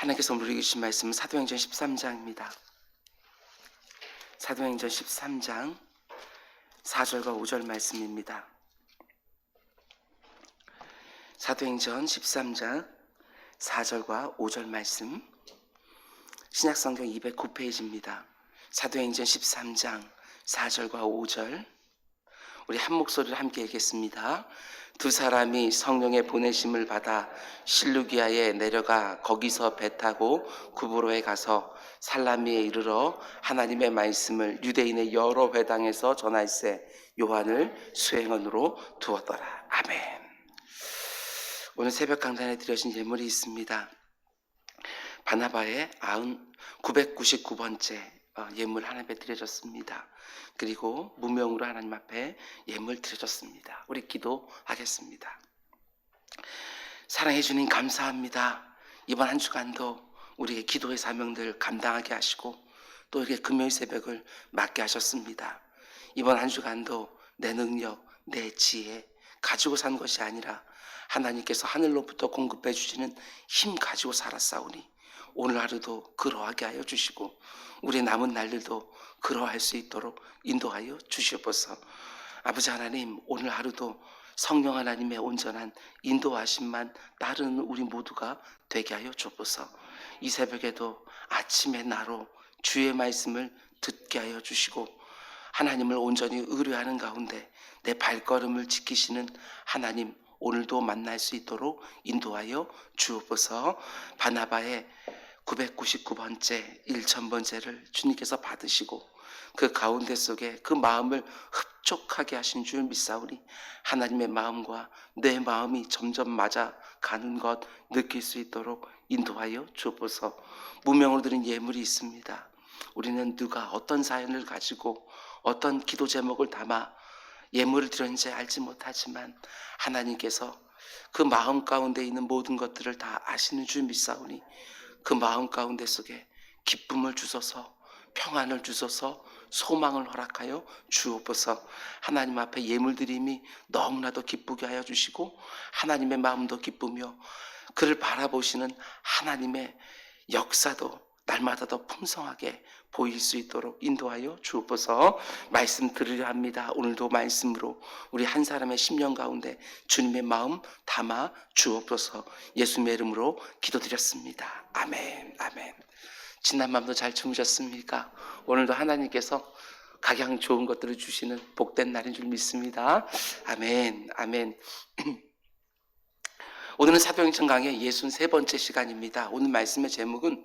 하나님께서 우리에게 주신 말씀은 사도행전 13장입니다. 사도행전 13장 4절과 5절 말씀입니다. 사도행전 13장 4절과 5절 말씀, 신약성경 209페이지입니다. 사도행전 13장 4절과 5절, 우리 한 목소리로 함께 읽겠습니다. 두 사람이 성령의 보내심을 받아 실루기아에 내려가 거기서 배 타고 구브로에 가서 살라미에 이르러 하나님의 말씀을 유대인의 여러 회당에서 전할세 요한을 수행원으로 두었더라. 아멘. 오늘 새벽 강단에 드려진 예물이 있습니다. 바나바의 999번째 예물 하나님께 드려졌습니다. 그리고 무명으로 하나님 앞에 예물 드려졌습니다. 우리 기도하겠습니다. 사랑해 주님 감사합니다. 이번 한 주간도 우리의 기도의 사명들 감당하게 하시고 또 이렇게 금요일 새벽을 맞게 하셨습니다. 이번 한 주간도 내 능력, 내 지혜 가지고 산 것이 아니라 하나님께서 하늘로부터 공급해 주시는 힘 가지고 살았사오니 오늘 하루도 그러하게 하여 주시고 우리 남은 날들도 그러할 수 있도록 인도하여 주시옵소서. 아버지 하나님, 오늘 하루도 성령 하나님의 온전한 인도하심만 따르는 우리 모두가 되게 하여 주옵소서. 이 새벽에도 아침에 나로 주의 말씀을 듣게 하여 주시고 하나님을 온전히 의뢰하는 가운데 내 발걸음을 지키시는 하나님, 오늘도 만날 수 있도록 인도하여 주옵소서. 바나바의 999번째 1000번째를 주님께서 받으시고 그 가운데 속에 그 마음을 흡족하게 하신 줄 믿사오니 하나님의 마음과 내 마음이 점점 맞아가는 것 느낄 수 있도록 인도하여 주옵소서. 무명으로 드린 예물이 있습니다. 우리는 누가 어떤 사연을 가지고 어떤 기도 제목을 담아 예물을 드렸는지 알지 못하지만 하나님께서 그 마음 가운데 있는 모든 것들을 다 아시는 줄 믿사오니 그 마음 가운데 속에 기쁨을 주소서, 평안을 주소서, 소망을 허락하여 주옵소서. 하나님 앞에 예물 드림이 너무나도 기쁘게 하여 주시고 하나님의 마음도 기쁘며 그를 바라보시는 하나님의 역사도 날마다 더 풍성하게 보일 수 있도록 인도하여 주옵소서. 말씀 들으려 합니다. 오늘도 말씀으로 우리 한 사람의 심령 가운데 주님의 마음 담아 주옵소서. 예수님의 이름으로 기도드렸습니다. 아멘. 아멘. 지난 밤도 잘 주무셨습니까? 오늘도 하나님께서 각양 좋은 것들을 주시는 복된 날인 줄 믿습니다. 아멘. 아멘. 오늘은 사도행전 강의 63번째 시간입니다. 오늘 말씀의 제목은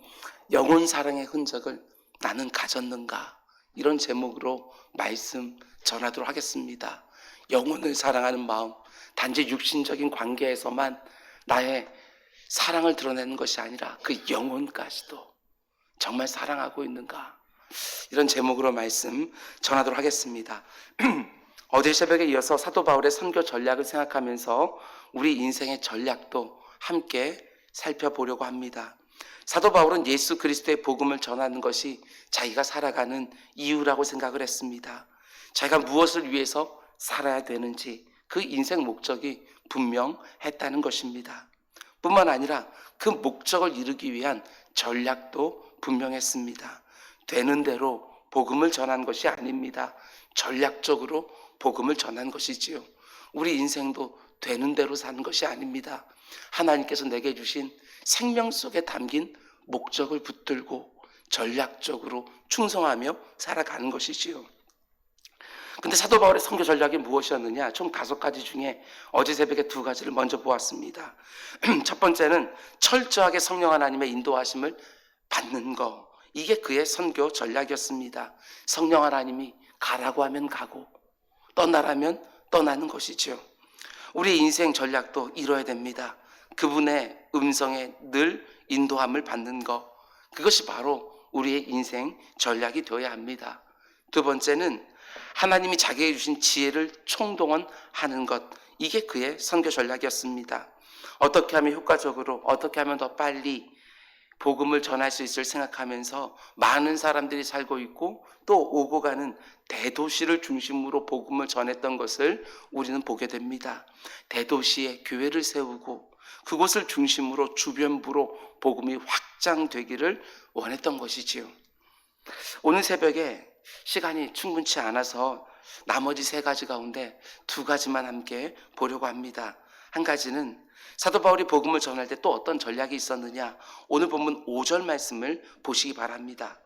영혼 사랑의 흔적을 나는 가졌는가? 이런 제목으로 말씀 전하도록 하겠습니다. 영혼을 사랑하는 마음, 단지 육신적인 관계에서만 나의 사랑을 드러내는 것이 아니라 그 영혼까지도 정말 사랑하고 있는가? 이런 제목으로 말씀 전하도록 하겠습니다. 어제 새벽에 이어서 사도 바울의 선교 전략을 생각하면서 우리 인생의 전략도 함께 살펴보려고 합니다. 사도 바울은 예수 그리스도의 복음을 전하는 것이 자기가 살아가는 이유라고 생각을 했습니다. 자기가 무엇을 위해서 살아야 되는지 그 인생 목적이 분명했다는 것입니다. 뿐만 아니라 그 목적을 이루기 위한 전략도 분명했습니다. 되는 대로 복음을 전한 것이 아닙니다. 전략적으로 복음을 전한 것이지요. 우리 인생도 되는 대로 사는 것이 아닙니다. 하나님께서 내게 주신 생명 속에 담긴 목적을 붙들고 전략적으로 충성하며 살아가는 것이지요. 근데 사도 바울의 선교 전략이 무엇이었느냐? 총 5가지 중에 어제 새벽에 2가지를 먼저 보았습니다. 첫 번째는 철저하게 성령 하나님의 인도하심을 받는 것. 이게 그의 선교 전략이었습니다. 성령 하나님이 가라고 하면 가고 떠나라면 떠나는 것이죠. 우리 인생 전략도 이뤄야 됩니다. 그분의 음성에 늘 인도함을 받는 것. 그것이 바로 우리의 인생 전략이 되어야 합니다. 두 번째는 하나님이 자기에게 주신 지혜를 총동원하는 것. 이게 그의 선교 전략이었습니다. 어떻게 하면 효과적으로, 어떻게 하면 더 빨리 복음을 전할 수 있을 생각하면서 많은 사람들이 살고 있고 또 오고 가는 대도시를 중심으로 복음을 전했던 것을 우리는 보게 됩니다. 대도시에 교회를 세우고 그곳을 중심으로 주변부로 복음이 확장되기를 원했던 것이지요. 오늘 새벽에 시간이 충분치 않아서 나머지 세 가지 가운데 두 가지만 함께 보려고 합니다. 한 가지는 사도 바울이 복음을 전할 때 또 어떤 전략이 있었느냐, 오늘 본문 5절 말씀을 보시기 바랍니다.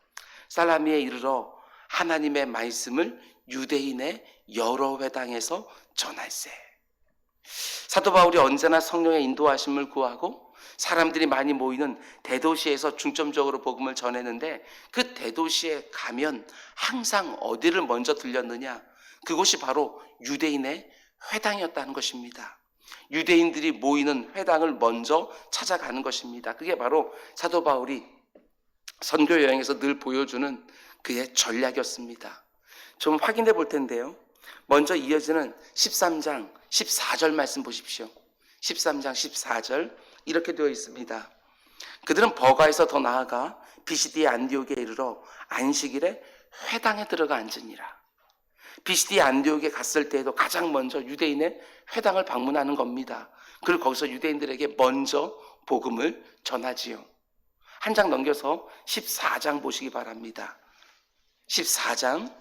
살라미에 이르러 하나님의 말씀을 유대인의 여러 회당에서 전할세. 사도 바울이 언제나 성령의 인도하심을 구하고 사람들이 많이 모이는 대도시에서 중점적으로 복음을 전했는데, 그 대도시에 가면 항상 어디를 먼저 들렸느냐, 그곳이 바로 유대인의 회당이었다는 것입니다. 유대인들이 모이는 회당을 먼저 찾아가는 것입니다. 그게 바로 사도 바울이 선교 여행에서 늘 보여주는 그의 전략이었습니다. 좀 확인해 볼 텐데요. 먼저 이어지는 13장 14절 말씀 보십시오. 13장 14절 이렇게 되어 있습니다. 그들은 버가에서 더 나아가 비시디의 안디옥에 이르러 안식일에 회당에 들어가 앉으니라. 비시디의 안디옥에 갔을 때에도 가장 먼저 유대인의 회당을 방문하는 겁니다. 그리고 거기서 유대인들에게 먼저 복음을 전하지요. 한 장 넘겨서 14장 보시기 바랍니다. 14장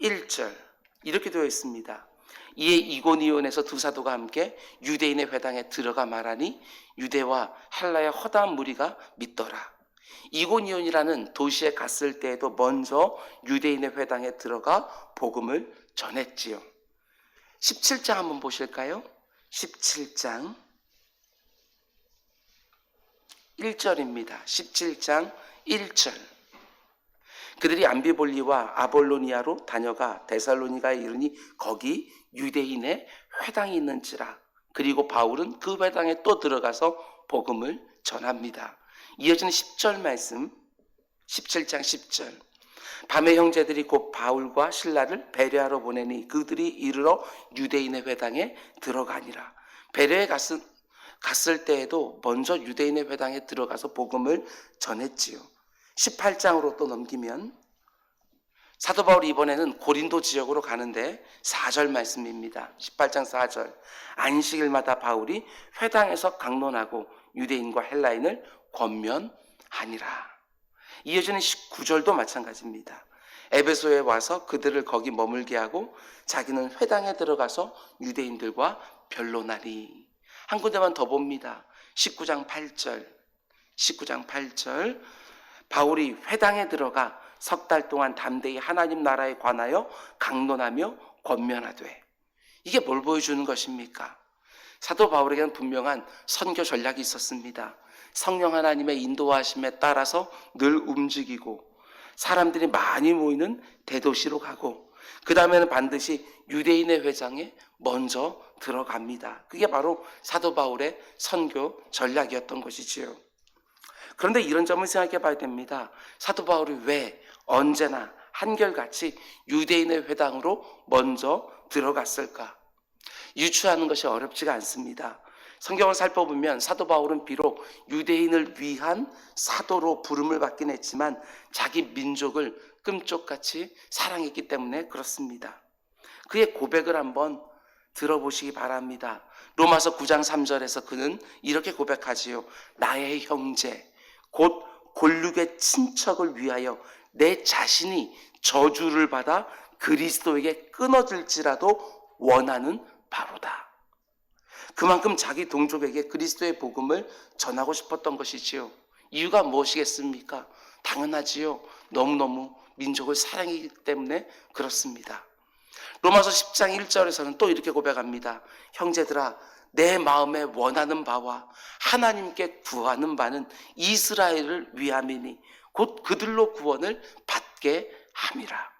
1절 이렇게 되어 있습니다. 이에 이고니온에서 두 사도가 함께 유대인의 회당에 들어가 말하니 유대와 헬라의 허다한 무리가 믿더라. 이고니온이라는 도시에 갔을 때에도 먼저 유대인의 회당에 들어가 복음을 전했지요. 17장 한번 보실까요? 17장 1절입니다. 17장 1절. 그들이 암비볼리와 아볼로니아로 다녀가 데살로니가에 이르니 거기 유대인의 회당이 있는지라. 그리고 바울은 그 회당에 또 들어가서 복음을 전합니다. 이어지는 10절 말씀, 17장 10절. 밤에 형제들이 곧 바울과 실라를 베레아로 보내니 그들이 이르러 유대인의 회당에 들어가니라. 베레에 갔을 때에도 먼저 유대인의 회당에 들어가서 복음을 전했지요. 18장으로 또 넘기면 사도 바울이 이번에는 고린도 지역으로 가는데 4절 말씀입니다. 18장 4절. 안식일마다 바울이 회당에서 강론하고 유대인과 헬라인을 권면하니라. 이어지는 19절도 마찬가지입니다. 에베소에 와서 그들을 거기 머물게 하고 자기는 회당에 들어가서 유대인들과 변론하니. 한 군데만 더 봅니다. 19장 8절. 19장 8절. 바울이 회당에 들어가 석 달 동안 담대히 하나님 나라에 관하여 강론하며 권면하되. 이게 뭘 보여주는 것입니까? 사도 바울에게는 분명한 선교 전략이 있었습니다. 성령 하나님의 인도하심에 따라서 늘 움직이고 사람들이 많이 모이는 대도시로 가고 그 다음에는 반드시 유대인의 회당에 먼저 들어갑니다. 그게 바로 사도 바울의 선교 전략이었던 것이지요. 그런데 이런 점을 생각해 봐야 됩니다. 사도 바울이 왜 언제나 한결같이 유대인의 회당으로 먼저 들어갔을까? 유추하는 것이 어렵지가 않습니다. 성경을 살펴보면 사도 바울은 비록 유대인을 위한 사도로 부름을 받긴 했지만 자기 민족을 끔쪽같이 사랑했기 때문에 그렇습니다. 그의 고백을 한번 들어보시기 바랍니다. 로마서 9장 3절에서 그는 이렇게 고백하지요. 나의 형제 곧 골육의 친척을 위하여 내 자신이 저주를 받아 그리스도에게 끊어질지라도 원하는 바로다. 그만큼 자기 동족에게 그리스도의 복음을 전하고 싶었던 것이지요. 이유가 무엇이겠습니까? 당연하지요. 너무너무 민족을 사랑하기 때문에 그렇습니다. 로마서 10장 1절에서는 또 이렇게 고백합니다. 형제들아, 내 마음에 원하는 바와 하나님께 구하는 바는 이스라엘을 위함이니 곧 그들로 구원을 받게 함이라.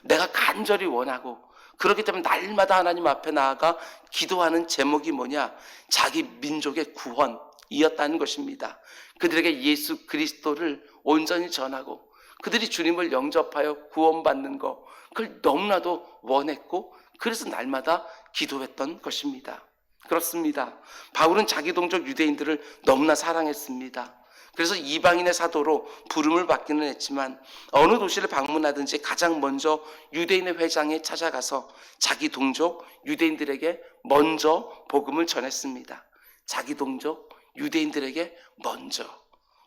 내가 간절히 원하고 그렇기 때문에 날마다 하나님 앞에 나아가 기도하는 제목이 뭐냐? 자기 민족의 구원이었다는 것입니다. 그들에게 예수 그리스도를 온전히 전하고 그들이 주님을 영접하여 구원받는 것, 그걸 너무나도 원했고 그래서 날마다 기도했던 것입니다. 그렇습니다. 바울은 자기 동족 유대인들을 너무나 사랑했습니다. 그래서 이방인의 사도로 부름을 받기는 했지만 어느 도시를 방문하든지 가장 먼저 유대인의 회당에 찾아가서 자기 동족 유대인들에게 먼저 복음을 전했습니다. 자기 동족 유대인들에게 먼저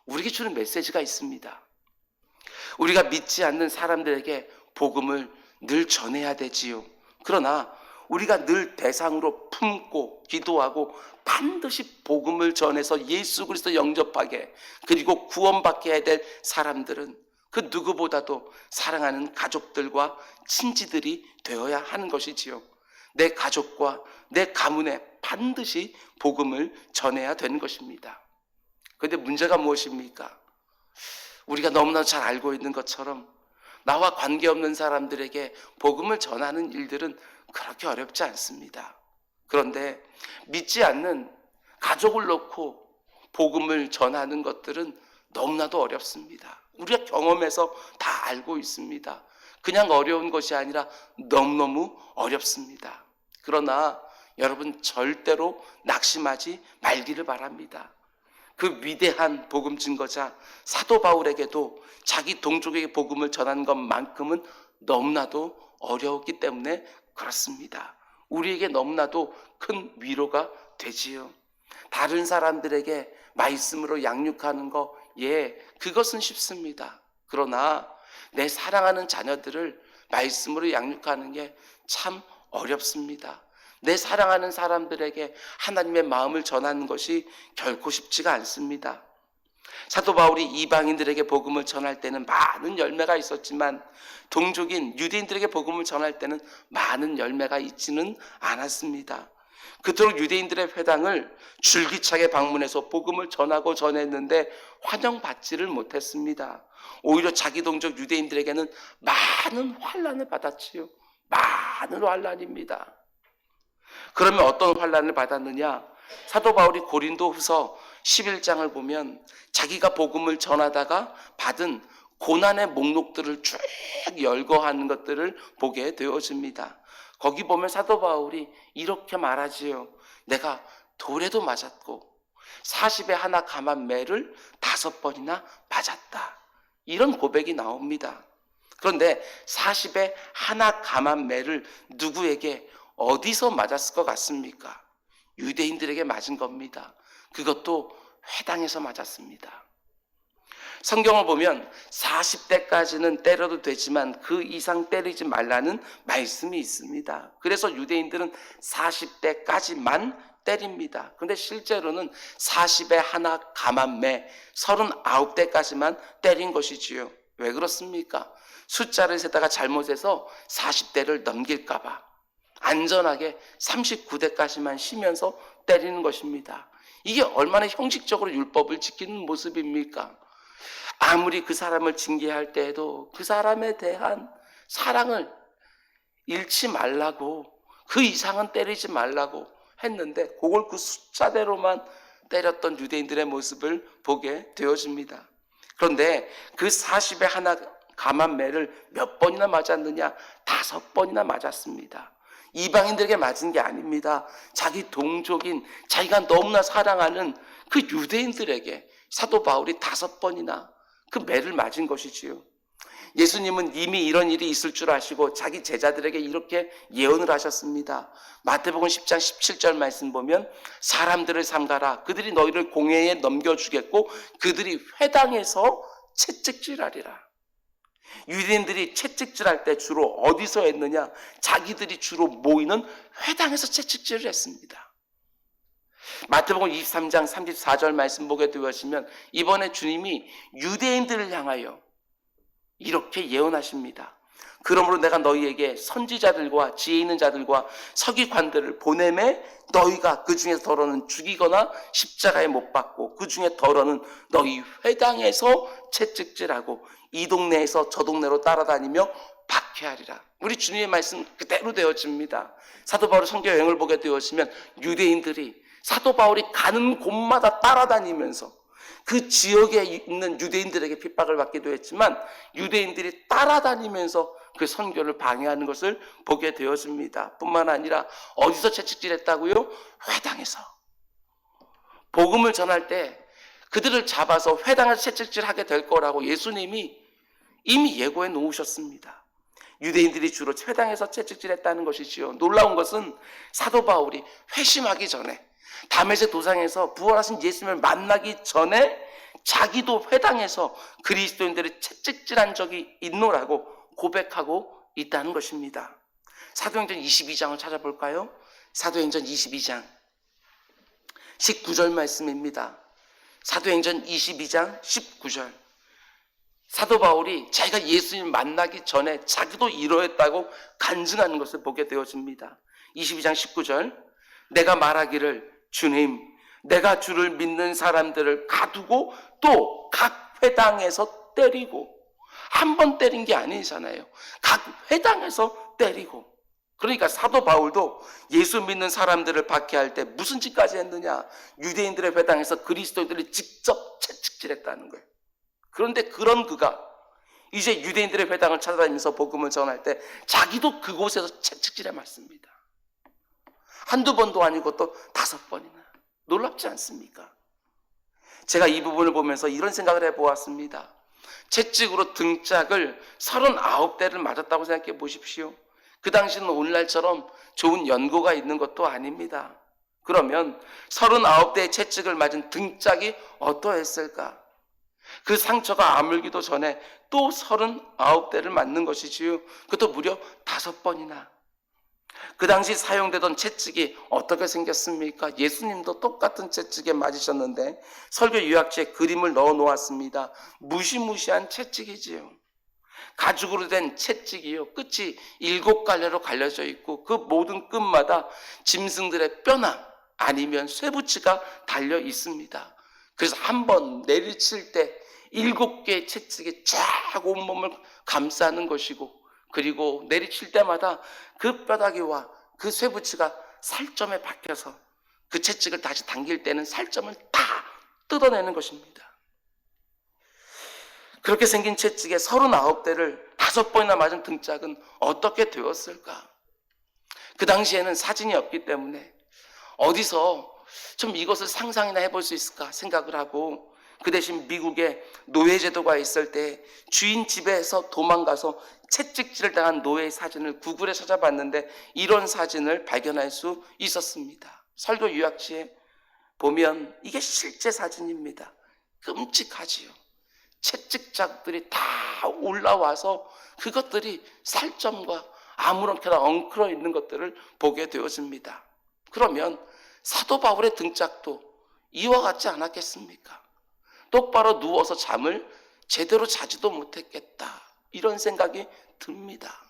우리에게 주는 메시지가 있습니다. 우리가 믿지 않는 사람들에게 복음을 늘 전해야 되지요. 그러나 우리가 늘 대상으로 품고 기도하고 반드시 복음을 전해서 예수 그리스도 영접하게, 그리고 구원받게 해야 될 사람들은 그 누구보다도 사랑하는 가족들과 친지들이 되어야 하는 것이지요. 내 가족과 내 가문에 반드시 복음을 전해야 되는 것입니다. 그런데 문제가 무엇입니까? 우리가 너무나 잘 알고 있는 것처럼 나와 관계없는 사람들에게 복음을 전하는 일들은 그렇게 어렵지 않습니다. 그런데 믿지 않는 가족을 놓고 복음을 전하는 것들은 너무나도 어렵습니다. 우리가 경험해서 다 알고 있습니다. 그냥 어려운 것이 아니라 너무너무 어렵습니다. 그러나 여러분, 절대로 낙심하지 말기를 바랍니다. 그 위대한 복음 증거자 사도 바울에게도 자기 동족에게 복음을 전하는 것만큼은 너무나도 어려웠기 때문에 그렇습니다. 우리에게 너무나도 큰 위로가 되지요. 다른 사람들에게 말씀으로 양육하는 거, 그것은 쉽습니다. 그러나 내 사랑하는 자녀들을 말씀으로 양육하는 게 참 어렵습니다. 내 사랑하는 사람들에게 하나님의 마음을 전하는 것이 결코 쉽지가 않습니다. 사도 바울이 이방인들에게 복음을 전할 때는 많은 열매가 있었지만 동족인 유대인들에게 복음을 전할 때는 많은 열매가 있지는 않았습니다. 그토록 유대인들의 회당을 줄기차게 방문해서 복음을 전하고 전했는데 환영받지를 못했습니다. 오히려 자기 동족 유대인들에게는 많은 환난을 받았지요. 많은 환난입니다. 그러면 어떤 환난을 받았느냐? 사도 바울이 고린도후서 11장을 보면 자기가 복음을 전하다가 받은 고난의 목록들을 쭉 열거하는 것들을 보게 되어집니다. 거기 보면 사도 바울이 이렇게 말하지요. 내가 돌에도 맞았고 40에 하나 감한 매를 5번이나 맞았다. 이런 고백이 나옵니다. 그런데 40에 하나 감한 매를 누구에게 어디서 맞았을 것 같습니까? 유대인들에게 맞은 겁니다. 그것도 회당에서 맞았습니다. 성경을 보면 40대까지는 때려도 되지만 그 이상 때리지 말라는 말씀이 있습니다. 그래서 유대인들은 40대까지만 때립니다. 그런데 실제로는 40에 하나 감한 매 39대까지만 때린 것이지요. 왜 그렇습니까? 숫자를 세다가 잘못해서 40대를 넘길까 봐 안전하게 39대까지만 쉬면서 때리는 것입니다. 이게 얼마나 형식적으로 율법을 지키는 모습입니까? 아무리 그 사람을 징계할 때에도 그 사람에 대한 사랑을 잃지 말라고, 그 이상은 때리지 말라고 했는데 그걸 그 숫자대로만 때렸던 유대인들의 모습을 보게 되어집니다. 그런데 그 40에 하나 감한 매를 몇 번이나 맞았느냐? 5번이나 맞았습니다. 이방인들에게 맞은 게 아닙니다. 자기 동족인, 자기가 너무나 사랑하는 그 유대인들에게 사도 바울이 5번이나 그 매를 맞은 것이지요. 예수님은 이미 이런 일이 있을 줄 아시고 자기 제자들에게 이렇게 예언을 하셨습니다. 마태복음 10장 17절 말씀 보면 사람들을 삼가라. 그들이 너희를 공회에 넘겨주겠고 그들이 회당에서 채찍질하리라. 유대인들이 채찍질할 때 주로 어디서 했느냐? 자기들이 주로 모이는 회당에서 채찍질을 했습니다. 마태복음 23장 34절 말씀 보게 되시면 이번에 주님이 유대인들을 향하여 이렇게 예언하십니다. 그러므로 내가 너희에게 선지자들과 지혜 있는 자들과 서기관들을 보내매 너희가 그 중에서 더러는 죽이거나 십자가에 못 박고 그 중에 더러는 너희 회당에서 채찍질하고 이 동네에서 저 동네로 따라다니며 박해하리라. 우리 주님의 말씀 그대로 되어집니다. 사도 바울의 선교 여행을 보게 되었으면 유대인들이 사도 바울이 가는 곳마다 따라다니면서 그 지역에 있는 유대인들에게 핍박을 받기도 했지만 유대인들이 따라다니면서 그 선교를 방해하는 것을 보게 되었습니다. 뿐만 아니라 어디서 채찍질했다고요? 회당에서. 복음을 전할 때 그들을 잡아서 회당에서 채찍질하게 될 거라고 예수님이 이미 예고해 놓으셨습니다. 유대인들이 주로 회당에서 채찍질했다는 것이지요. 놀라운 것은 사도 바울이 회심하기 전에 다메섹 도상에서 부활하신 예수님을 만나기 전에 자기도 회당에서 그리스도인들을 채찍질한 적이 있노라고 고백하고 있다는 것입니다. 사도행전 22장을 찾아볼까요? 사도행전 22장 19절 말씀입니다. 사도행전 22장 19절. 사도 바울이 자기가 예수님을 만나기 전에 자기도 이러했다고 간증하는 것을 보게 되어집니다. 22장 19절. 내가 말하기를 주님, 내가 주를 믿는 사람들을 가두고 또 각 회당에서 때리고, 한 번 때린 게 아니잖아요. 각 회당에서 때리고. 그러니까 사도 바울도 예수 믿는 사람들을 박해할 때 무슨 짓까지 했느냐? 유대인들의 회당에서 그리스도인들을 직접 채찍질했다는 거예요. 그런데 그런 그가 이제 유대인들의 회당을 찾아다니면서 복음을 전할 때 자기도 그곳에서 채찍질에 맞습니다. 한두 번도 아니고 또 5번이나. 놀랍지 않습니까? 제가 이 부분을 보면서 이런 생각을 해보았습니다. 채찍으로 등짝을 39대를 맞았다고 생각해 보십시오. 그 당시는 오늘날처럼 좋은 연고가 있는 것도 아닙니다. 그러면 39대의 채찍을 맞은 등짝이 어떠했을까? 그 상처가 아물기도 전에 또 39대를 맞는 것이지요. 그것도 무려 5번이나. 그 당시 사용되던 채찍이 어떻게 생겼습니까? 예수님도 똑같은 채찍에 맞으셨는데 설교 요약지에 그림을 넣어 놓았습니다. 무시무시한 채찍이지요. 가죽으로 된 채찍이요. 끝이 7갈래로 갈려져 있고 그 모든 끝마다 짐승들의 뼈나 아니면 쇠붙이가 달려 있습니다. 그래서 한 번 내리칠 때 7개의 채찍이 쫙 온몸을 감싸는 것이고, 그리고 내리칠 때마다 그 뼈다귀와 그 쇠붙이가 살점에 박혀서 그 채찍을 다시 당길 때는 살점을 다 뜯어내는 것입니다. 그렇게 생긴 채찍에 39대를 5번이나 맞은 등짝은 어떻게 되었을까? 그 당시에는 사진이 없기 때문에 어디서 좀 이것을 상상이나 해볼 수 있을까 생각을 하고, 그 대신 미국에 노예제도가 있을 때 주인 집에서 도망가서 채찍질을 당한 노예의 사진을 구글에 찾아봤는데 이런 사진을 발견할 수 있었습니다. 설교 요약지에 보면 이게 실제 사진입니다. 끔찍하지요. 채찍 자국들이 다 올라와서 그것들이 살점과 아무렇게나 엉클어 있는 것들을 보게 되어집니다. 그러면 사도 바울의 등짝도 이와 같지 않았겠습니까? 똑바로 누워서 잠을 제대로 자지도 못했겠다, 이런 생각이 듭니다.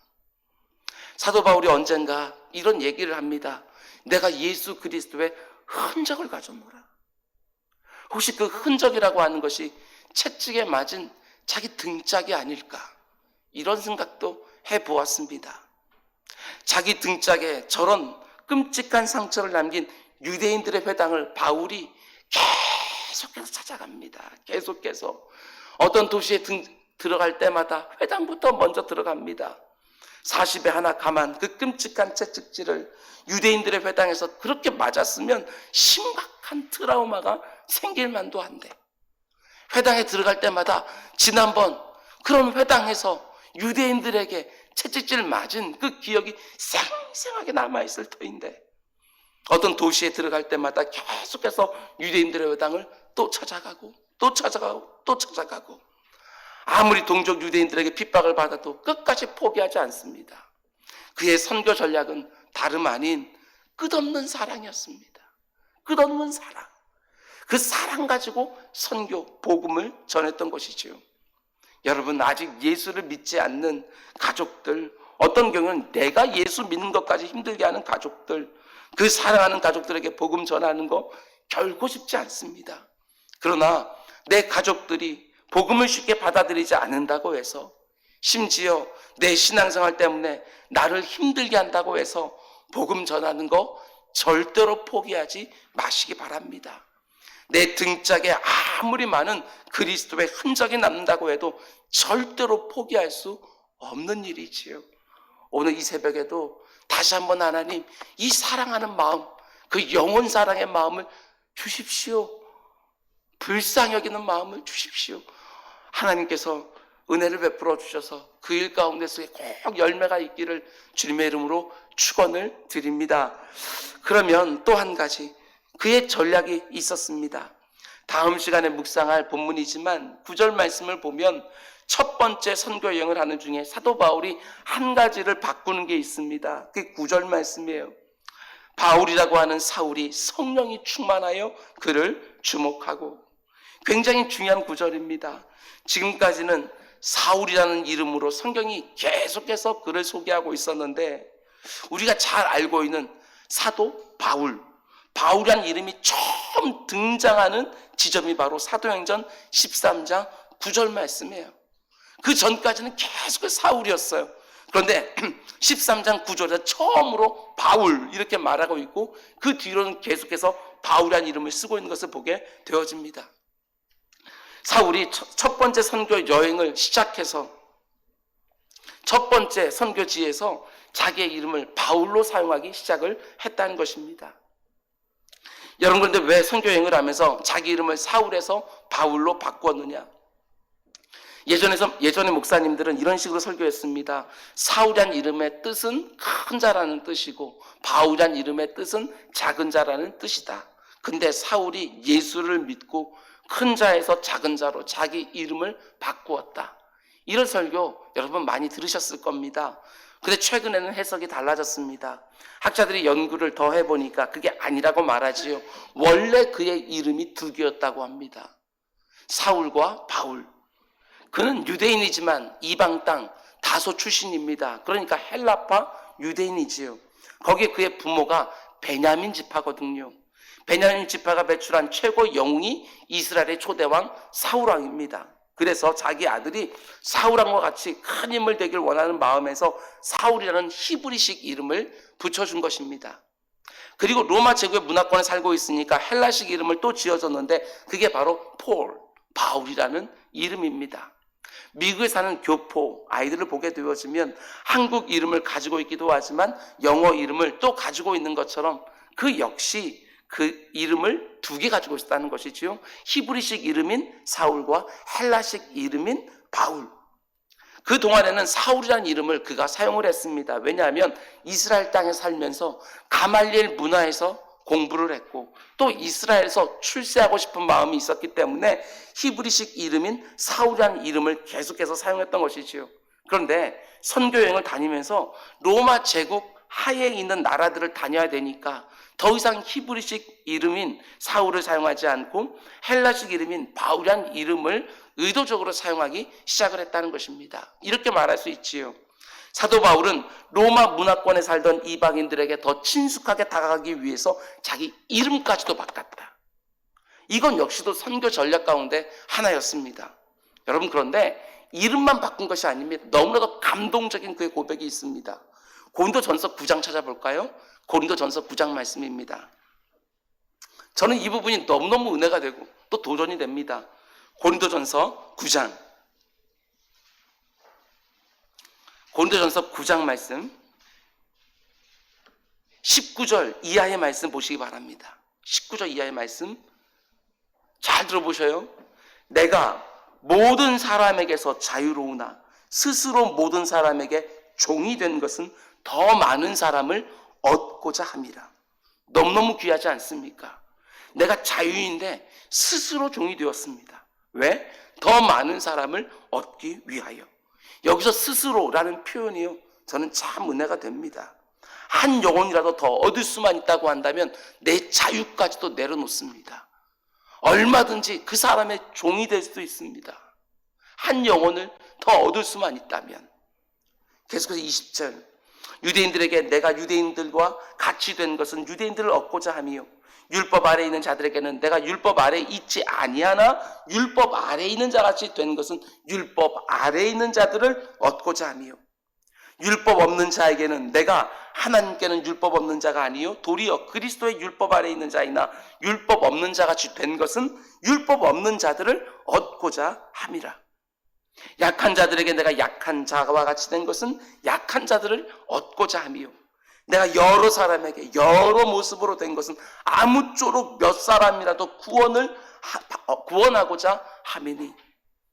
사도 바울이 언젠가 이런 얘기를 합니다. 내가 예수 그리스도의 흔적을 가졌노라. 혹시 그 흔적이라고 하는 것이 채찍에 맞은 자기 등짝이 아닐까, 이런 생각도 해보았습니다. 자기 등짝에 저런 끔찍한 상처를 남긴 유대인들의 회당을 바울이 계속해서 찾아갑니다. 계속해서 어떤 도시에 들어갈 때마다 회당부터 먼저 들어갑니다. 40에 하나 감한 그 끔찍한 채찍질을 유대인들의 회당에서 그렇게 맞았으면 심각한 트라우마가 생길 만도 한데, 회당에 들어갈 때마다 지난번 그런 회당에서 유대인들에게 채찍질 맞은 그 기억이 생생하게 남아있을 터인데, 어떤 도시에 들어갈 때마다 계속해서 유대인들의 회당을 또 찾아가고 또 찾아가고 또 찾아가고, 아무리 동족 유대인들에게 핍박을 받아도 끝까지 포기하지 않습니다. 그의 선교 전략은 다름 아닌 끝없는 사랑이었습니다. 끝없는 사랑. 그 사랑 가지고 선교, 복음을 전했던 것이지요. 여러분, 아직 예수를 믿지 않는 가족들, 어떤 경우는 내가 예수 믿는 것까지 힘들게 하는 가족들, 그 사랑하는 가족들에게 복음 전하는 거 결코 쉽지 않습니다. 그러나 내 가족들이 복음을 쉽게 받아들이지 않는다고 해서, 심지어 내 신앙생활 때문에 나를 힘들게 한다고 해서 복음 전하는 거 절대로 포기하지 마시기 바랍니다. 내 등짝에 아무리 많은 그리스도의 흔적이 남는다고 해도 절대로 포기할 수 없는 일이지요. 오늘 이 새벽에도 다시 한번 하나님, 이 사랑하는 마음, 그 영혼 사랑의 마음을 주십시오. 불쌍히 여기는 마음을 주십시오. 하나님께서 은혜를 베풀어 주셔서 그 일 가운데서 꼭 열매가 있기를 주님의 이름으로 축원을 드립니다. 그러면 또 한 가지, 그의 전략이 있었습니다. 다음 시간에 묵상할 본문이지만 9절 말씀을 보면 첫 번째 선교 여행을 하는 중에 사도 바울이 한 가지를 바꾸는 게 있습니다. 그게 9절 말씀이에요. 바울이라고 하는 사울이 성령이 충만하여 그를 주목하고, 굉장히 중요한 구절입니다. 지금까지는 사울이라는 이름으로 성경이 계속해서 그를 소개하고 있었는데, 우리가 잘 알고 있는 사도 바울이라는 이름이 처음 등장하는 지점이 바로 사도행전 13장 9절 말씀이에요. 그 전까지는 계속 사울이었어요. 그런데 13장 9절에 처음으로 바울 이렇게 말하고 있고, 그 뒤로는 계속해서 바울이라는 이름을 쓰고 있는 것을 보게 되어집니다. 사울이 첫 번째 선교 여행을 시작해서 첫 번째 선교지에서 자기의 이름을 바울로 사용하기 시작을 했다는 것입니다. 여러분, 그런데 왜 선교 여행을 하면서 자기 이름을 사울에서 바울로 바꾸었느냐? 예전에 목사님들은 이런 식으로 설교했습니다. 사울이란 이름의 뜻은 큰 자라는 뜻이고 바울이란 이름의 뜻은 작은 자라는 뜻이다. 근데 사울이 예수를 믿고 큰 자에서 작은 자로 자기 이름을 바꾸었다. 이런 설교 여러분 많이 들으셨을 겁니다. 근데 최근에는 해석이 달라졌습니다. 학자들이 연구를 더 해보니까 그게 아니라고 말하지요. 원래 그의 이름이 두 개였다고 합니다. 사울과 바울. 그는 유대인이지만 이방 땅 다소 출신입니다. 그러니까 헬라파 유대인이지요. 거기에 그의 부모가 베냐민 지파거든요. 베냐민 지파가 배출한 최고 영웅이 이스라엘의 초대왕 사울왕입니다. 그래서 자기 아들이 사울왕과 같이 큰 인물 되길 원하는 마음에서 사울이라는 히브리식 이름을 붙여준 것입니다. 그리고 로마 제국의 문화권에 살고 있으니까 헬라식 이름을 또 지어줬는데 그게 바로 바울이라는 이름입니다. 미국에 사는 교포 아이들을 보게 되어지면 한국 이름을 가지고 있기도 하지만 영어 이름을 또 가지고 있는 것처럼 그 역시 그 이름을 두 개 가지고 있다는 것이지요. 히브리식 이름인 사울과 헬라식 이름인 바울. 그 동안에는 사울이라는 이름을 그가 사용을 했습니다. 왜냐하면 이스라엘 땅에 살면서 가말리엘 문화에서 공부를 했고 또 이스라엘에서 출세하고 싶은 마음이 있었기 때문에 히브리식 이름인 사울이라는 이름을 계속해서 사용했던 것이지요. 그런데 선교여행을 다니면서 로마 제국 하에 있는 나라들을 다녀야 되니까 더 이상 히브리식 이름인 사울을 사용하지 않고 헬라식 이름인 바울이라는 이름을 의도적으로 사용하기 시작을 했다는 것입니다. 이렇게 말할 수 있지요. 사도 바울은 로마 문화권에 살던 이방인들에게 더 친숙하게 다가가기 위해서 자기 이름까지도 바꿨다. 이건 역시도 선교 전략 가운데 하나였습니다. 여러분, 그런데 이름만 바꾼 것이 아닙니다. 너무나도 감동적인 그의 고백이 있습니다. 고린도전서 9장 찾아볼까요? 고린도전서 9장 말씀입니다. 저는 이 부분이 너무너무 은혜가 되고 또 도전이 됩니다. 고린도전서 9장. 고린도전서 9장 말씀 19절 이하의 말씀 보시기 바랍니다. 19절 이하의 말씀 잘 들어보셔요. 내가 모든 사람에게서 자유로우나 스스로 모든 사람에게 종이 된 것은 더 많은 사람을 얻고자 함이라. 너무너무 귀하지 않습니까? 내가 자유인데 스스로 종이 되었습니다. 왜? 더 많은 사람을 얻기 위하여. 여기서 스스로라는 표현이요, 저는 참 은혜가 됩니다. 한 영혼이라도 더 얻을 수만 있다고 한다면 내 자유까지도 내려놓습니다. 얼마든지 그 사람의 종이 될 수도 있습니다. 한 영혼을 더 얻을 수만 있다면. 계속해서 20절. 유대인들에게 내가 유대인들과 같이 된 것은 유대인들을 얻고자 함이요 율법 아래에 있는 자들에게는 내가 율법 아래에 있지 아니하나 율법 아래에 있는 자같이 된 것은 율법 아래에 있는 자들을 얻고자 함이요 율법 없는 자에게는 내가 하나님께는 율법 없는 자가 아니요 도리어 그리스도의 율법 아래에 있는 자이나 율법 없는 자같이 된 것은 율법 없는 자들을 얻고자 함이라. 약한 자들에게 내가 약한 자와 같이 된 것은 약한 자들을 얻고자 함이요 내가 여러 사람에게 여러 모습으로 된 것은 아무쪼록 몇 사람이라도 구원하고자 함이니.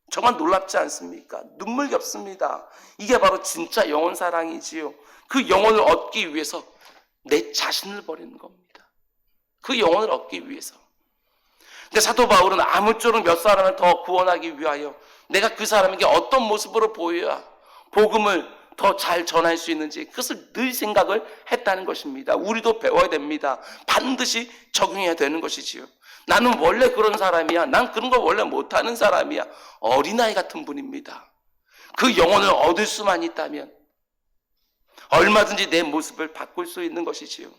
정말 놀랍지 않습니까? 눈물겹습니다. 이게 바로 진짜 영혼 사랑이지요. 그 영혼을 얻기 위해서 내 자신을 버리는 겁니다. 그 영혼을 얻기 위해서. 근데 사도 바울은 아무쪼록 몇 사람을 더 구원하기 위하여 내가 그 사람에게 어떤 모습으로 보여야 복음을 더 잘 전할 수 있는지 그것을 늘 생각을 했다는 것입니다. 우리도 배워야 됩니다. 반드시 적용해야 되는 것이지요. 나는 원래 그런 사람이야. 난 그런 걸 원래 못하는 사람이야. 어린아이 같은 분입니다. 그 영혼을 얻을 수만 있다면 얼마든지 내 모습을 바꿀 수 있는 것이지요.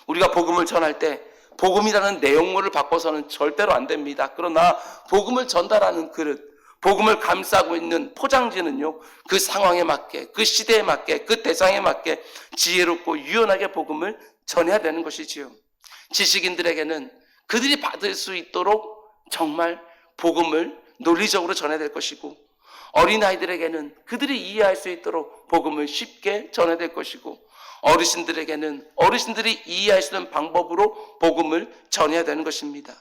우리가 복음을 전할 때 복음이라는 내용물을 바꿔서는 절대로 안 됩니다. 그러나 복음을 전달하는 그릇, 복음을 감싸고 있는 포장지는요, 그 상황에 맞게, 그 시대에 맞게, 그 대상에 맞게 지혜롭고 유연하게 복음을 전해야 되는 것이지요. 지식인들에게는 그들이 받을 수 있도록 정말 복음을 논리적으로 전해야 될 것이고, 어린아이들에게는 그들이 이해할 수 있도록 복음을 쉽게 전해야 될 것이고, 어르신들에게는 어르신들이 이해할 수 있는 방법으로 복음을 전해야 되는 것입니다.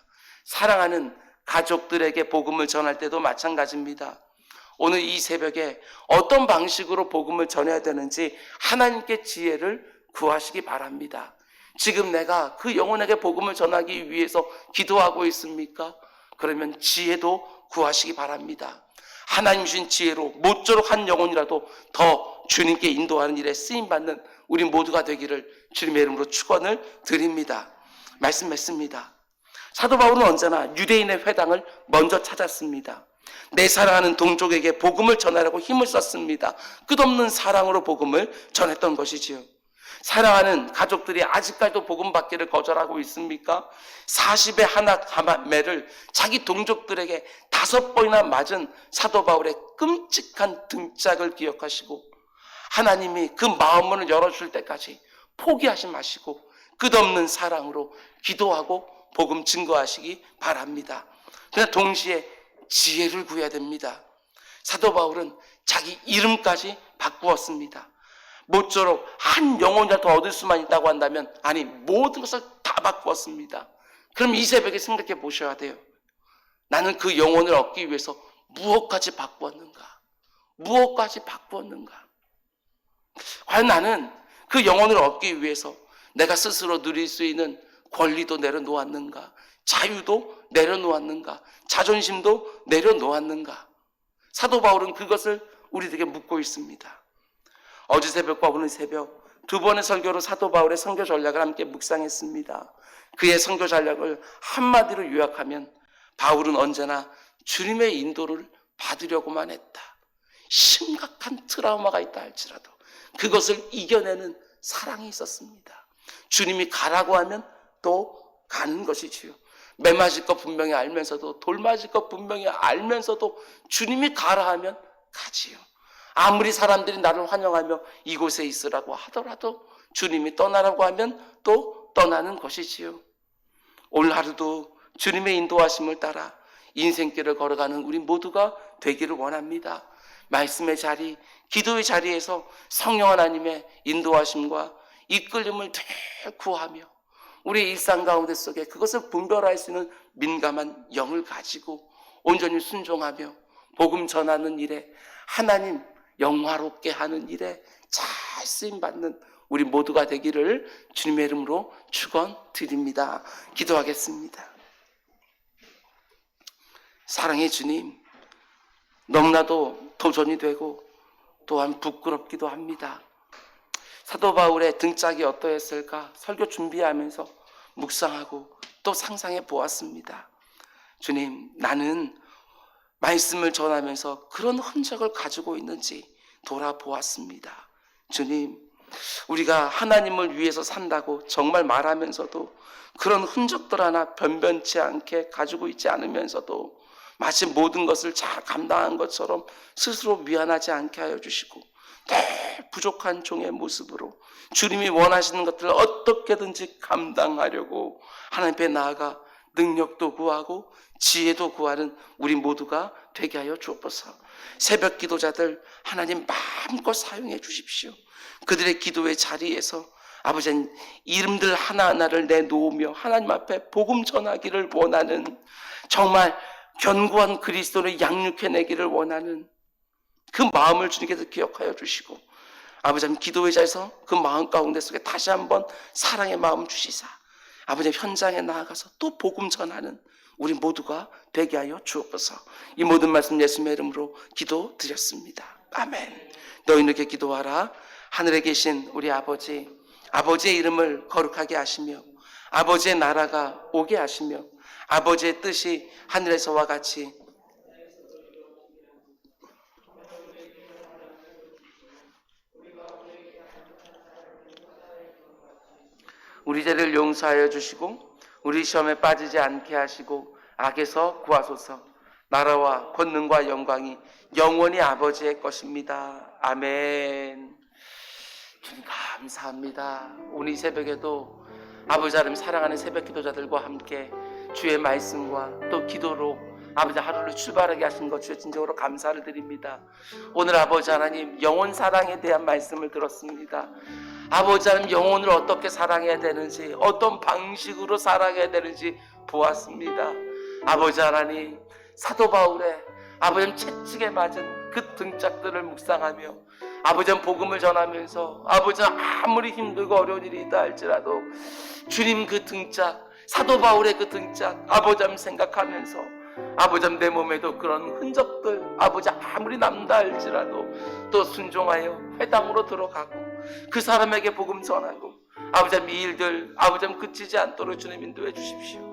사랑하는 가족들에게 복음을 전할 때도 마찬가지입니다. 오늘 이 새벽에 어떤 방식으로 복음을 전해야 되는지 하나님께 지혜를 구하시기 바랍니다. 지금 내가 그 영혼에게 복음을 전하기 위해서 기도하고 있습니까? 그러면 지혜도 구하시기 바랍니다. 하나님 주신 지혜로 모쪼록 한 영혼이라도 더 주님께 인도하는 일에 쓰임받는 우리 모두가 되기를 주님의 이름으로 축원을 드립니다. 말씀했습니다. 사도 바울은 언제나 유대인의 회당을 먼저 찾았습니다. 내 사랑하는 동족에게 복음을 전하려고 힘을 썼습니다. 끝없는 사랑으로 복음을 전했던 것이지요. 사랑하는 가족들이 아직까지도 복음 받기를 거절하고 있습니까? 40의 하나매를 자기 동족들에게 5번이나 맞은 사도 바울의 끔찍한 등짝을 기억하시고 하나님이 그 마음문을 열어줄 때까지 포기하지 마시고 끝없는 사랑으로 기도하고 복음 증거하시기 바랍니다. 그러나 동시에 지혜를 구해야 됩니다. 사도 바울은 자기 이름까지 바꾸었습니다. 모쪼록 한 영혼이라도 얻을 수만 있다고 한다면 아니 모든 것을 다 바꾸었습니다. 그럼 이 새벽에 생각해 보셔야 돼요. 나는 그 영혼을 얻기 위해서 무엇까지 바꾸었는가? 무엇까지 바꾸었는가? 과연 나는 그 영혼을 얻기 위해서 내가 스스로 누릴 수 있는 권리도 내려놓았는가? 자유도 내려놓았는가? 자존심도 내려놓았는가? 사도 바울은 그것을 우리에게 묻고 있습니다. 어제 새벽과 오늘 새벽 두 번의 설교로 사도 바울의 선교 전략을 함께 묵상했습니다. 그의 선교 전략을 한마디로 요약하면 바울은 언제나 주님의 인도를 받으려고만 했다. 심각한 트라우마가 있다 할지라도 그것을 이겨내는 사랑이 있었습니다. 주님이 가라고 하면 또 가는 것이지요. 매 맞을 것 분명히 알면서도 돌 맞을 것 분명히 알면서도 주님이 가라 하면 가지요. 아무리 사람들이 나를 환영하며 이곳에 있으라고 하더라도 주님이 떠나라고 하면 또 떠나는 것이지요. 오늘 하루도 주님의 인도하심을 따라 인생길을 걸어가는 우리 모두가 되기를 원합니다. 말씀의 자리, 기도의 자리에서 성령 하나님의 인도하심과 이끌림을 늘 구하며 우리 일상 가운데 속에 그것을 분별할 수 있는 민감한 영을 가지고 온전히 순종하며 복음 전하는 일에 하나님 영화롭게 하는 일에 잘 쓰임받는 우리 모두가 되기를 주님의 이름으로 축원드립니다. 기도하겠습니다. 사랑의 주님, 너무나도 도전이 되고 또한 부끄럽기도 합니다. 사도 바울의 등짝이 어떠했을까 설교 준비하면서 묵상하고 또 상상해 보았습니다. 주님, 나는 말씀을 전하면서 그런 흔적을 가지고 있는지 돌아보았습니다. 주님, 우리가 하나님을 위해서 산다고 정말 말하면서도 그런 흔적들 하나 변변치 않게 가지고 있지 않으면서도 마치 모든 것을 잘 감당한 것처럼 스스로 미안하지 않게 하여 주시고 늘 부족한 종의 모습으로 주님이 원하시는 것들을 어떻게든지 감당하려고 하나님 앞에 나아가 능력도 구하고 지혜도 구하는 우리 모두가 되게 하여 주옵소서. 새벽 기도자들 하나님 마음껏 사용해 주십시오. 그들의 기도의 자리에서 아버지 이름들 하나하나를 내놓으며 하나님 앞에 복음 전하기를 원하는 정말 견고한 그리스도를 양육해내기를 원하는 그 마음을 주님께서 기억하여 주시고 아버지 기도의 자리에서 그 마음 가운데 속에 다시 한번 사랑의 마음 주시사 아버지 현장에 나아가서 또 복음 전하는 우리 모두가 되게 하여 주옵소서. 이 모든 말씀 예수님의 이름으로 기도드렸습니다. 아멘. 너희에게 기도하라. 하늘에 계신 우리 아버지, 아버지의 이름을 거룩하게 하시며 아버지의 나라가 오게 하시며 아버지의 뜻이 하늘에서와 같이 우리 죄를 용서하여 주시고 우리 시험에 빠지지 않게 하시고 악에서 구하소서. 나라와 권능과 영광이 영원히 아버지의 것입니다. 아멘. 주님 감사합니다. 오늘 이 새벽에도 아버지 하나님 사랑하는 새벽 기도자들과 함께 주의 말씀과 또 기도로 아버지 하루를 출발하게 하신 것 주의 진정으로 감사를 드립니다. 오늘 아버지 하나님 영혼 사랑에 대한 말씀을 들었습니다. 아버지 하나님 영혼을 어떻게 사랑해야 되는지 어떤 방식으로 사랑해야 되는지 보았습니다. 아버지 하나님 사도 바울의 아버지 하나님 채찍에 맞은 그 등짝들을 묵상하며 아버지 하나님 복음을 전하면서 아버지 하나님 아무리 힘들고 어려운 일이 있다 할지라도 주님 그 등짝 사도 바울의 그 등짝 아버지 하나님 생각하면서 아버지 하나님 내 몸에도 그런 흔적들 아버지 아무리 남다 할지라도 또 순종하여 회당으로 들어가고 그 사람에게 복음 전하고 아버지 하나님 이 일들 아버지 하나님 그치지 않도록 주님 인도해 주십시오.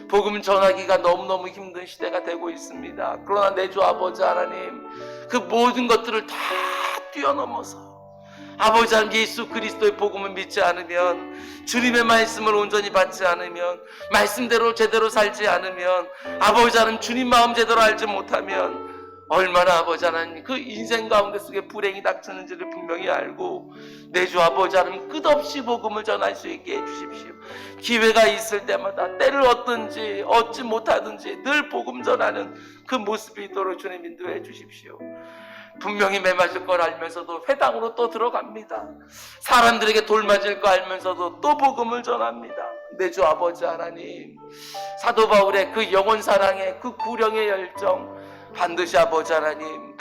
복음 전하기가 너무너무 힘든 시대가 되고 있습니다. 그러나 내 주 아버지 하나님 그 모든 것들을 다 뛰어넘어서 아버지 하나님 예수 그리스도의 복음을 믿지 않으면 주님의 말씀을 온전히 받지 않으면 말씀대로 제대로 살지 않으면 아버지 하나님 주님 마음 제대로 알지 못하면 얼마나 아버지 하나님 그 인생 가운데 속에 불행이 닥치는지를 분명히 알고 내 주 아버지 하나님 끝없이 복음을 전할 수 있게 해주십시오. 기회가 있을 때마다 때를 얻든지 얻지 못하든지 늘 복음 전하는 그 모습이 있도록 주님 인도해 주십시오. 분명히 매맞을 걸 알면서도 회당으로 또 들어갑니다. 사람들에게 돌맞을 거 알면서도 또 복음을 전합니다. 내 주 아버지 하나님 사도 바울의 그 영혼 사랑의 그 구령의 열정 반드시 아버지 하나님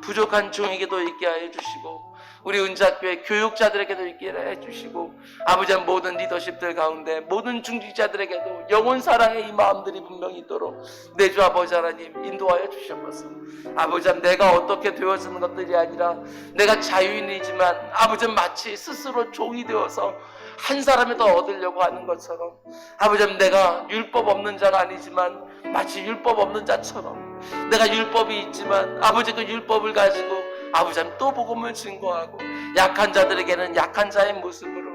부족한 종에게도 있게 하여 주시고 우리 은작교회 교육자들에게도 있게 해주시고 아버지 하나님 모든 리더십들 가운데 모든 중직자들에게도 영혼 사랑의 이 마음들이 분명히 있도록 내 주 아버지 하나님 인도하여 주시옵소서. 아버지 하나님 내가 어떻게 되어지는 것들이 아니라 내가 자유인이지만 아버지 하나님 마치 스스로 종이 되어서 한 사람을 더 얻으려고 하는 것처럼 아버지 하나님 내가 율법 없는 자가 아니지만 마치 율법 없는 자처럼 내가 율법이 있지만 아버지 그 율법을 가지고 아버지 하나님 또 복음을 증거하고 약한 자들에게는 약한 자의 모습으로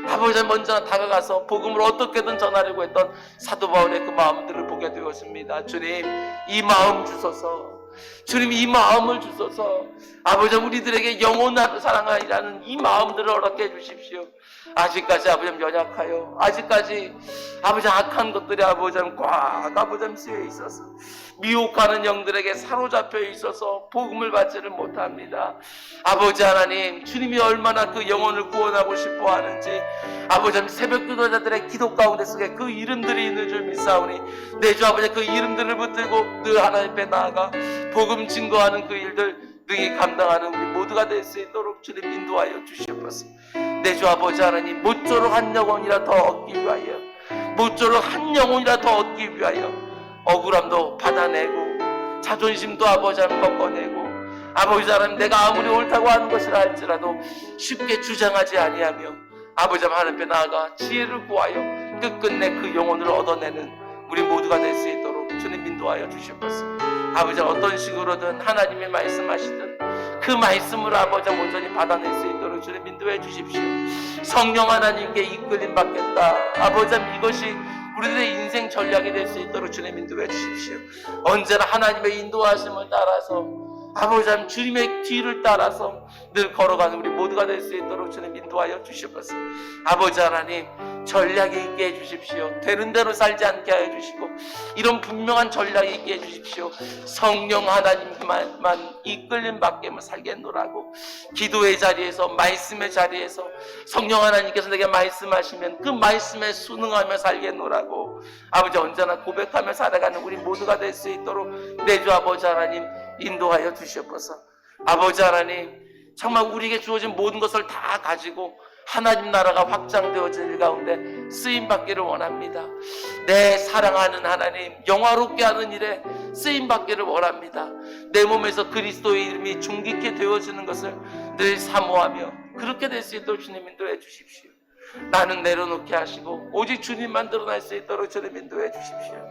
아버지 하나님 먼저 다가가서 복음을 어떻게든 전하려고 했던 사도 바울의 그 마음들을 보게 되었습니다. 주님 이 마음 주소서. 주님 이 마음을 주소서. 아버지 우리들에게 영원한 사랑하리라는 이 마음들을 허락해 주십시오. 아직까지 아버지 연약하여 아직까지 아버지 악한 것들이 아버지 꽉 아버지 쓰여 있어서 미혹하는 영들에게 사로잡혀 있어서 복음을 받지를 못합니다. 아버지 하나님 주님이 얼마나 그 영혼을 구원하고 싶어 하는지 아버지 새벽 기도자들의 기도 가운데 속에 그 이름들이 있는 줄 믿사오니 내 주 아버지 그 이름들을 붙들고 늘 하나님 앞에 나아가 복음 증거하는 그 일들 능히 감당하는 우리 모두가 될 수 있도록 주님 인도하여 주시옵소서. 내 주 아버지 하나님 모쪼록 한 영혼이라 더 얻기 위하여 모쪼록 한 영혼이라 더 얻기 위하여 억울함도 받아내고 자존심도 아버지 하나님 꺾어내고 아버지 하나님 내가 아무리 옳다고 하는 것이라 할지라도 쉽게 주장하지 아니하며 아버지 하나님 앞에 나아가 지혜를 구하여 끝끝내 그 영혼을 얻어내는 우리 모두가 될 수 있도록 주님 인도하여 주시옵소서. 아버지 어떤 식으로든 하나님의 말씀하시든 그 말씀을 아버지 온전히 받아낼 수 있도록 주님 인도해 주십시오. 성령 하나님께 이끌림 받겠다. 아버지 이것이 우리들의 인생 전략이 될 수 있도록 주님 인도해 주십시오. 언제나 하나님의 인도하심을 따라서 아버지 하나님 주님의 뒤를 따라서 늘 걸어가는 우리 모두가 될 수 있도록 주님 인도하여 주시옵소서. 아버지 하나님 전략이 있게 해주십시오. 되는 대로 살지 않게 하여 주시고 이런 분명한 전략이 있게 해주십시오. 성령 하나님만 이끌림 받게만 살겠노라고 기도의 자리에서 말씀의 자리에서 성령 하나님께서 내게 말씀하시면 그 말씀에 순응하며 살겠노라고 아버지 언제나 고백하며 살아가는 우리 모두가 될 수 있도록 내 주 아버지 하나님 인도하여 주시옵소서. 아버지 하나님 정말 우리에게 주어진 모든 것을 다 가지고 하나님 나라가 확장되어질 일 가운데 쓰임받기를 원합니다. 내 사랑하는 하나님 영화롭게 하는 일에 쓰임받기를 원합니다. 내 몸에서 그리스도의 이름이 중기케 되어지는 것을 늘 사모하며 그렇게 될 수 있도록 주님 인도해 주십시오. 나는 내려놓게 하시고 오직 주님만 드러날 수 있도록 주님 인도해 주십시오.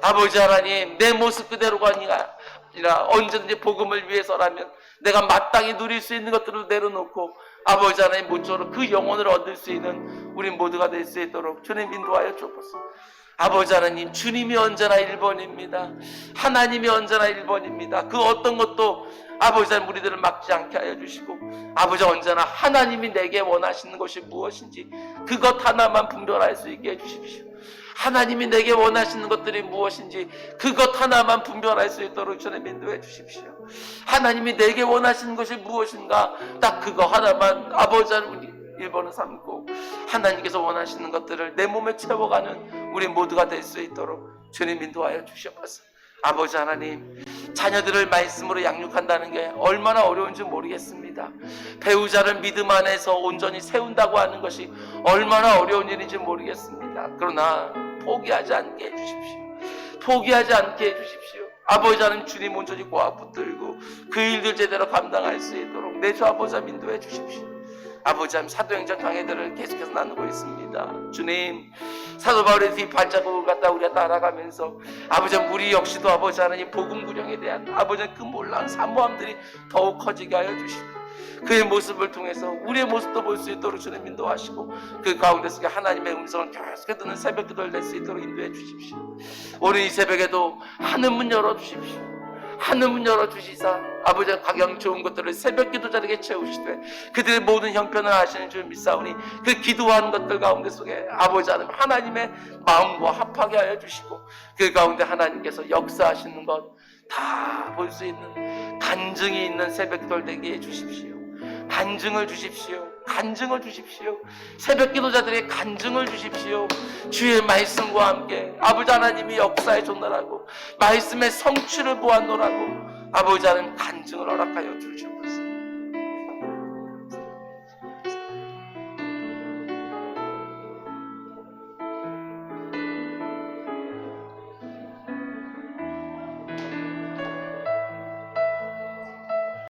아버지 하나님, 내 모습 그대로가 아니라 언제든지 복음을 위해서라면 내가 마땅히 누릴 수 있는 것들을 내려놓고 아버지 하나님 모쪼록 그 영혼을 얻을 수 있는 우리 모두가 될 수 있도록 주님 인도하여 주옵소서. 아버지 하나님, 주님이 언제나 1번입니다. 하나님이 언제나 1번입니다. 그 어떤 것도 아버지 하나님 우리들을 막지 않게 하여 주시고, 아버지 언제나 하나님이 내게 원하시는 것이 무엇인지 그것 하나만 분별할 수 있게 해주십시오. 하나님이 내게 원하시는 것들이 무엇인지 그것 하나만 분별할 수 있도록 주님 인도해 주십시오. 하나님이 내게 원하시는 것이 무엇인가 딱 그거 하나만 아버지 하나님 1번을 삼고 하나님께서 원하시는 것들을 내 몸에 채워가는 우리 모두가 될 수 있도록 주님 인도하여 주시옵소서. 아버지 하나님, 자녀들을 말씀으로 양육한다는 게 얼마나 어려운지 모르겠습니다. 배우자를 믿음 안에서 온전히 세운다고 하는 것이 얼마나 어려운 일인지 모르겠습니다. 그러나 포기하지 않게 해주십시오. 포기하지 않게 해주십시오. 아버지 하나님, 주님 온전히 고아 붙들고 그 일들 제대로 감당할 수 있도록 내 주 아버지 하나님 인도해 주십시오. 아버지 하나님, 사도행전 강해들을 계속해서 나누고 있습니다. 주님, 사도 바울의 뒤 발자국을 갖다 우리가 따라가면서 아버지 하나님, 우리 역시도 아버지 하나님 복음 구령에 대한 아버지 하나님 그 놀라운 사모함들이 더욱 커지게 하여 주시고 그의 모습을 통해서 우리의 모습도 볼 수 있도록 주님 인도하시고 그 가운데서 하나님의 음성을 계속해 듣는 새벽 기도를 낼 수 있도록 인도해 주십시오. 오늘 이 새벽에도 하늘문 열어주십시오. 하늘문 열어주시사 아버지 가격 좋은 것들을 새벽 기도 자리에 채우시되 그들의 모든 형편을 아시는 줄 믿사오니 그 기도하는 것들 가운데 속에 아버지 하나님의 마음과 합하게 하여 주시고 그 가운데 하나님께서 역사하시는 것 다 볼 수 있는 간증이 있는 새벽 기도를 되게 해주십시오. 간증을 주십시오. 간증을 주십시오. 새벽 기도자들의 간증을 주십시오. 주의 말씀과 함께 아버지 하나님이 역사에 존나라고 말씀의 성취를 보았노라고 아버지 하나님 간증을 허락하여 주시옵소서.